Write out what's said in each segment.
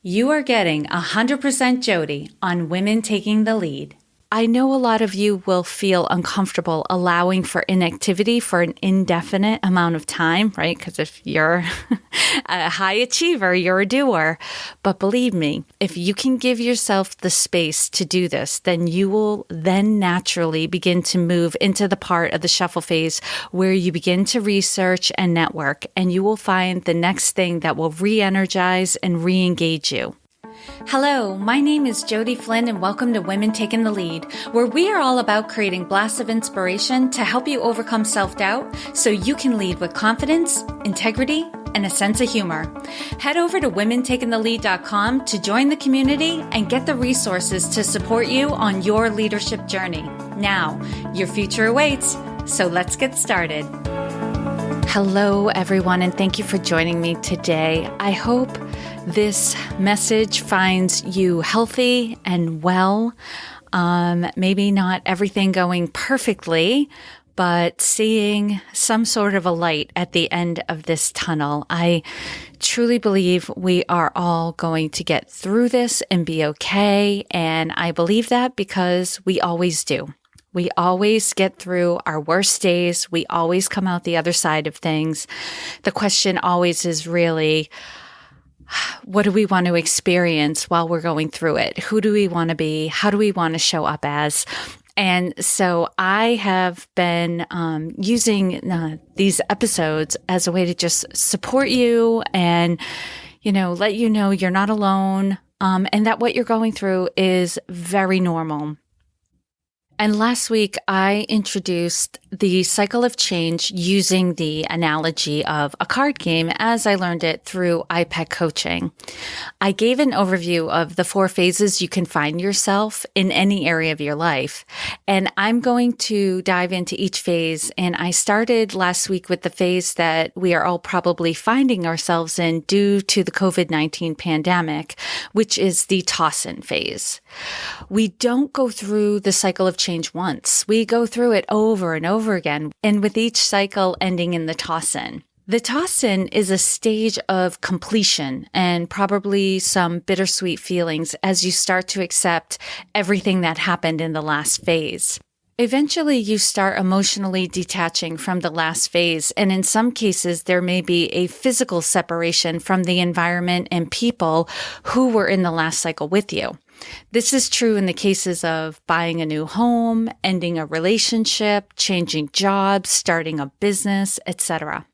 You are getting 100% Jodi on Women Taking the Lead. I know a lot of you will feel uncomfortable allowing for inactivity for an indefinite amount of time, right? Because if you're a high achiever, you're a doer. But believe me, if you can give yourself the space to do this, then you will then naturally begin to move into the part of the shuffle phase where you begin to research and network, and you will find the next thing that will re-energize and re-engage you. Hello, my name is Jodi Flynn and welcome to Women Taking the Lead, where we are all about creating blasts of inspiration to help you overcome self-doubt so you can lead with confidence, integrity, and a sense of humor. Head over to womentakingthelead.com to join the community and get the resources to support you on your leadership journey. Now, your future awaits, so let's get started. Hello, everyone, and thank you for joining me today. I hope this message finds you healthy and well. Maybe not everything going perfectly, but seeing some sort of a light at the end of this tunnel. I truly believe we are all going to get through this and be okay. And I believe that because we always do. We always get through our worst days. We always come out the other side of things. The question always is really, what do we want to experience while we're going through it? Who do we want to be? How do we want to show up as? And so I have been using these episodes as a way to just support you and, let you know you're not alone, and that what you're going through is very normal. And last week, I introduced the cycle of change using the analogy of a card game as I learned it through iPEC coaching. I gave an overview of the 4 phases you can find yourself in any area of your life. And I'm going to dive into each phase. And I started last week with the phase that we are all probably finding ourselves in due to the COVID-19 pandemic, which is the toss-in phase. We don't go through the cycle of change once. We go through it over and over again, and with each cycle ending in the toss-in. The toss-in is a stage of completion and probably some bittersweet feelings as you start to accept everything that happened in the last phase. Eventually, you start emotionally detaching from the last phase, and in some cases, there may be a physical separation from the environment and people who were in the last cycle with you. This is true in the cases of buying a new home, ending a relationship, changing jobs, starting a business, etc.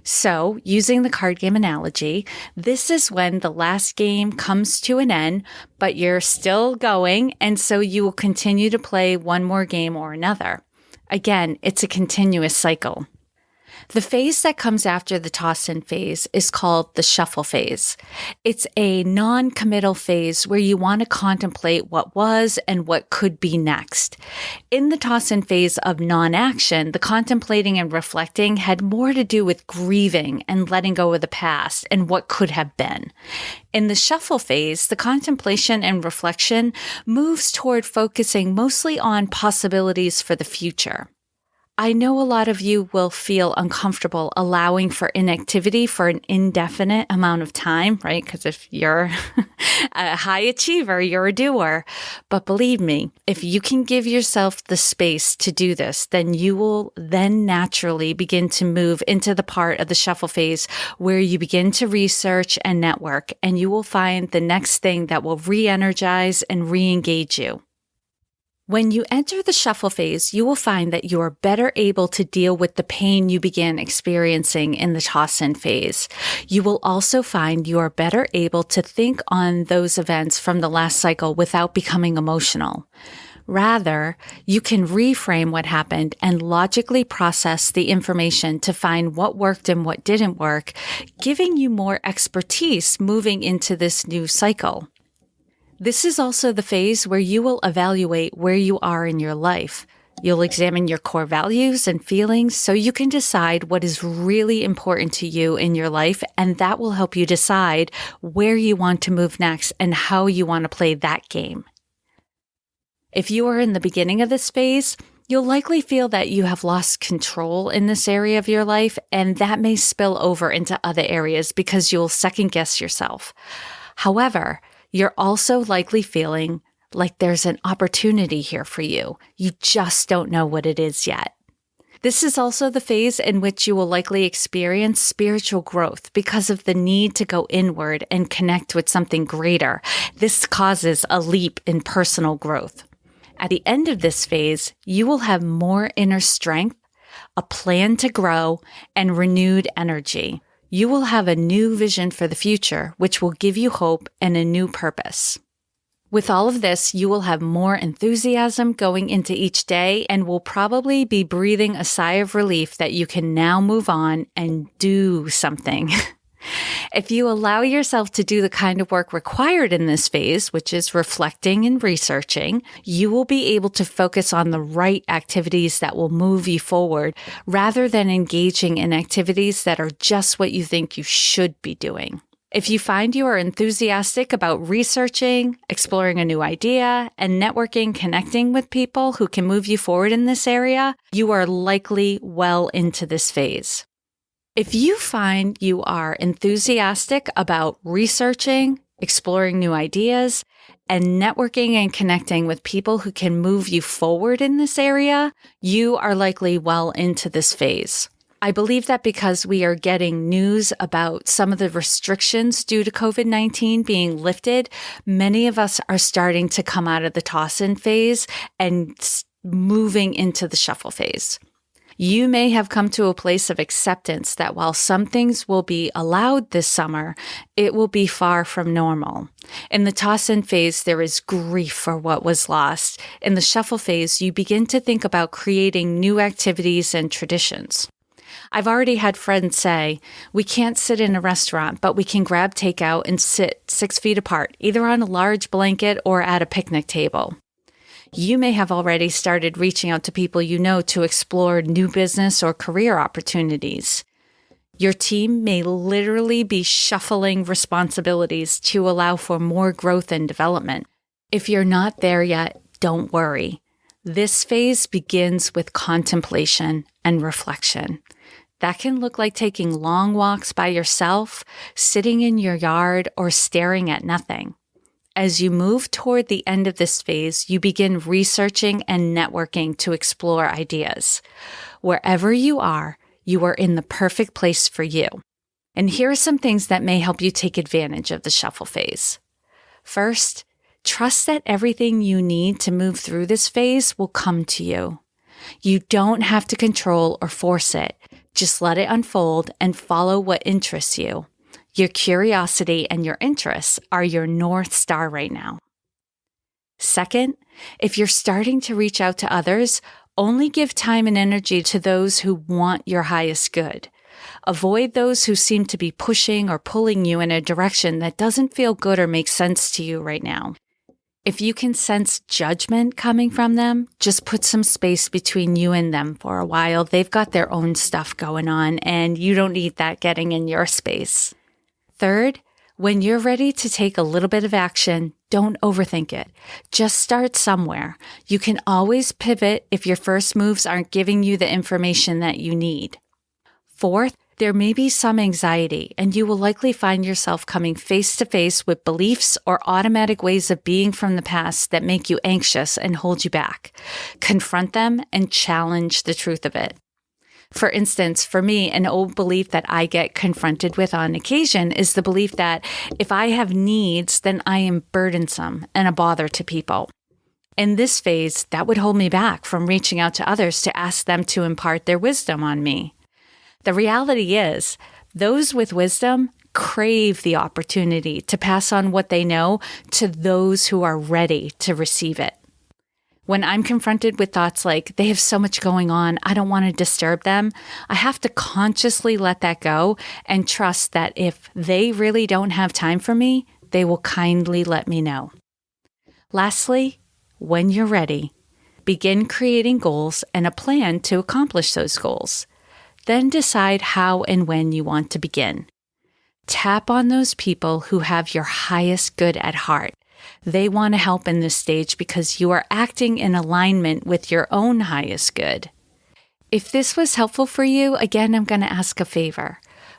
So, using the card game analogy, this is when the last game comes to an end, but you're still going, and so you will continue to play one more game or another. Again, it's a continuous cycle. The phase that comes after the toss-in phase is called the shuffle phase. It's a non-committal phase where you want to contemplate what was and what could be next. In the toss-in phase of non-action, the contemplating and reflecting had more to do with grieving and letting go of the past and what could have been. In the shuffle phase, the contemplation and reflection moves toward focusing mostly on possibilities for the future. I know a lot of you will feel uncomfortable allowing for inactivity for an indefinite amount of time, right? Because if you're a high achiever, you're a doer. But believe me, if you can give yourself the space to do this, then you will then naturally begin to move into the part of the shuffle phase where you begin to research and network, and you will find the next thing that will re-energize and re-engage you. When you enter the shuffle phase, you will find that you are better able to deal with the pain you began experiencing in the toss-in phase. You will also find you are better able to think on those events from the last cycle without becoming emotional. Rather, you can reframe what happened and logically process the information to find what worked and what didn't work, giving you more expertise moving into this new cycle. This is also the phase where you will evaluate where you are in your life. You'll examine your core values and feelings so you can decide what is really important to you in your life, and that will help you decide where you want to move next and how you want to play that game. If you are in the beginning of this phase, you'll likely feel that you have lost control in this area of your life, and that may spill over into other areas because you'll second guess yourself. However, you're also likely feeling like there's an opportunity here for you. You just don't know what it is yet. This is also the phase in which you will likely experience spiritual growth because of the need to go inward and connect with something greater. This causes a leap in personal growth. At the end of this phase, you will have more inner strength, a plan to grow, and renewed energy. You will have a new vision for the future, which will give you hope and a new purpose. With all of this, you will have more enthusiasm going into each day and will probably be breathing a sigh of relief that you can now move on and do something. If you allow yourself to do the kind of work required in this phase, which is reflecting and researching, you will be able to focus on the right activities that will move you forward rather than engaging in activities that are just what you think you should be doing. If you find you are enthusiastic about researching, exploring a new idea, and networking, connecting with people who can move you forward in this area, you are likely well into this phase. If you find you are enthusiastic about researching, exploring new ideas, and networking and connecting with people who can move you forward in this area, you are likely well into this phase. I believe that because we are getting news about some of the restrictions due to COVID-19 being lifted, many of us are starting to come out of the toss-in phase and moving into the shuffle phase. You may have come to a place of acceptance that while some things will be allowed this summer, it will be far from normal. In the toss-in phase, there is grief for what was lost. In the shuffle phase, you begin to think about creating new activities and traditions. I've already had friends say, we can't sit in a restaurant, but we can grab takeout and sit 6 feet apart, either on a large blanket or at a picnic table. You may have already started reaching out to people you know to explore new business or career opportunities. Your team may literally be shuffling responsibilities to allow for more growth and development. If you're not there yet, don't worry. This phase begins with contemplation and reflection. That can look like taking long walks by yourself, sitting in your yard, or staring at nothing. As you move toward the end of this phase, you begin researching and networking to explore ideas. Wherever you are in the perfect place for you. And here are some things that may help you take advantage of the shuffle phase. First, trust that everything you need to move through this phase will come to you. You don't have to control or force it. Just let it unfold and follow what interests you. Your curiosity and your interests are your North Star right now. Second, if you're starting to reach out to others, only give time and energy to those who want your highest good. Avoid those who seem to be pushing or pulling you in a direction that doesn't feel good or make sense to you right now. If you can sense judgment coming from them, just put some space between you and them for a while. They've got their own stuff going on, and you don't need that getting in your space. Third, when you're ready to take a little bit of action, don't overthink it. Just start somewhere. You can always pivot if your first moves aren't giving you the information that you need. Fourth, there may be some anxiety, and you will likely find yourself coming face to face with beliefs or automatic ways of being from the past that make you anxious and hold you back. Confront them and challenge the truth of it. For instance, for me, an old belief that I get confronted with on occasion is the belief that if I have needs, then I am burdensome and a bother to people. In this phase, that would hold me back from reaching out to others to ask them to impart their wisdom on me. The reality is, those with wisdom crave the opportunity to pass on what they know to those who are ready to receive it. When I'm confronted with thoughts like, they have so much going on, I don't want to disturb them, I have to consciously let that go and trust that if they really don't have time for me, they will kindly let me know. Lastly, when you're ready, begin creating goals and a plan to accomplish those goals. Then decide how and when you want to begin. Tap on those people who have your highest good at heart. They want to help in this stage because you are acting in alignment with your own highest good. If this was helpful for you, again, I'm going to ask a favor.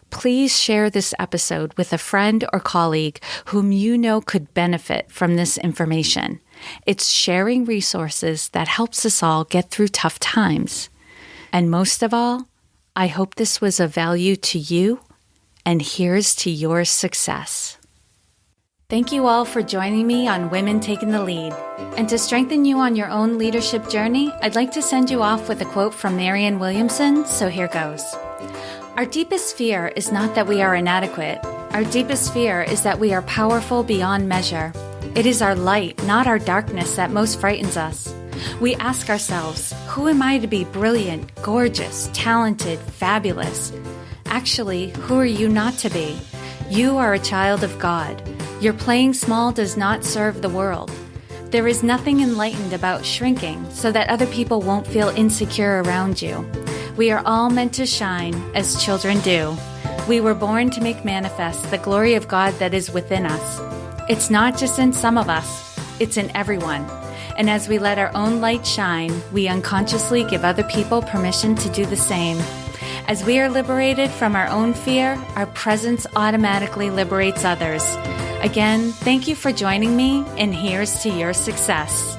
Please share this episode with a friend or colleague whom you know could benefit from this information. It's sharing resources that helps us all get through tough times. And most of all, I hope this was of value to you, and here's to your success. Thank you all for joining me on Women Taking the Lead. And to strengthen you on your own leadership journey, I'd like to send you off with a quote from Marianne Williamson, so here goes. Our deepest fear is not that we are inadequate. Our deepest fear is that we are powerful beyond measure. It is our light, not our darkness, that most frightens us. We ask ourselves, who am I to be brilliant, gorgeous, talented, fabulous? Actually, who are you not to be? You are a child of God. Your playing small does not serve the world. There is nothing enlightened about shrinking so that other people won't feel insecure around you. We are all meant to shine as children do. We were born to make manifest the glory of God that is within us. It's not just in some of us, it's in everyone. And as we let our own light shine, we unconsciously give other people permission to do the same. As we are liberated from our own fear, our presence automatically liberates others. Again, thank you for joining me, and here's to your success.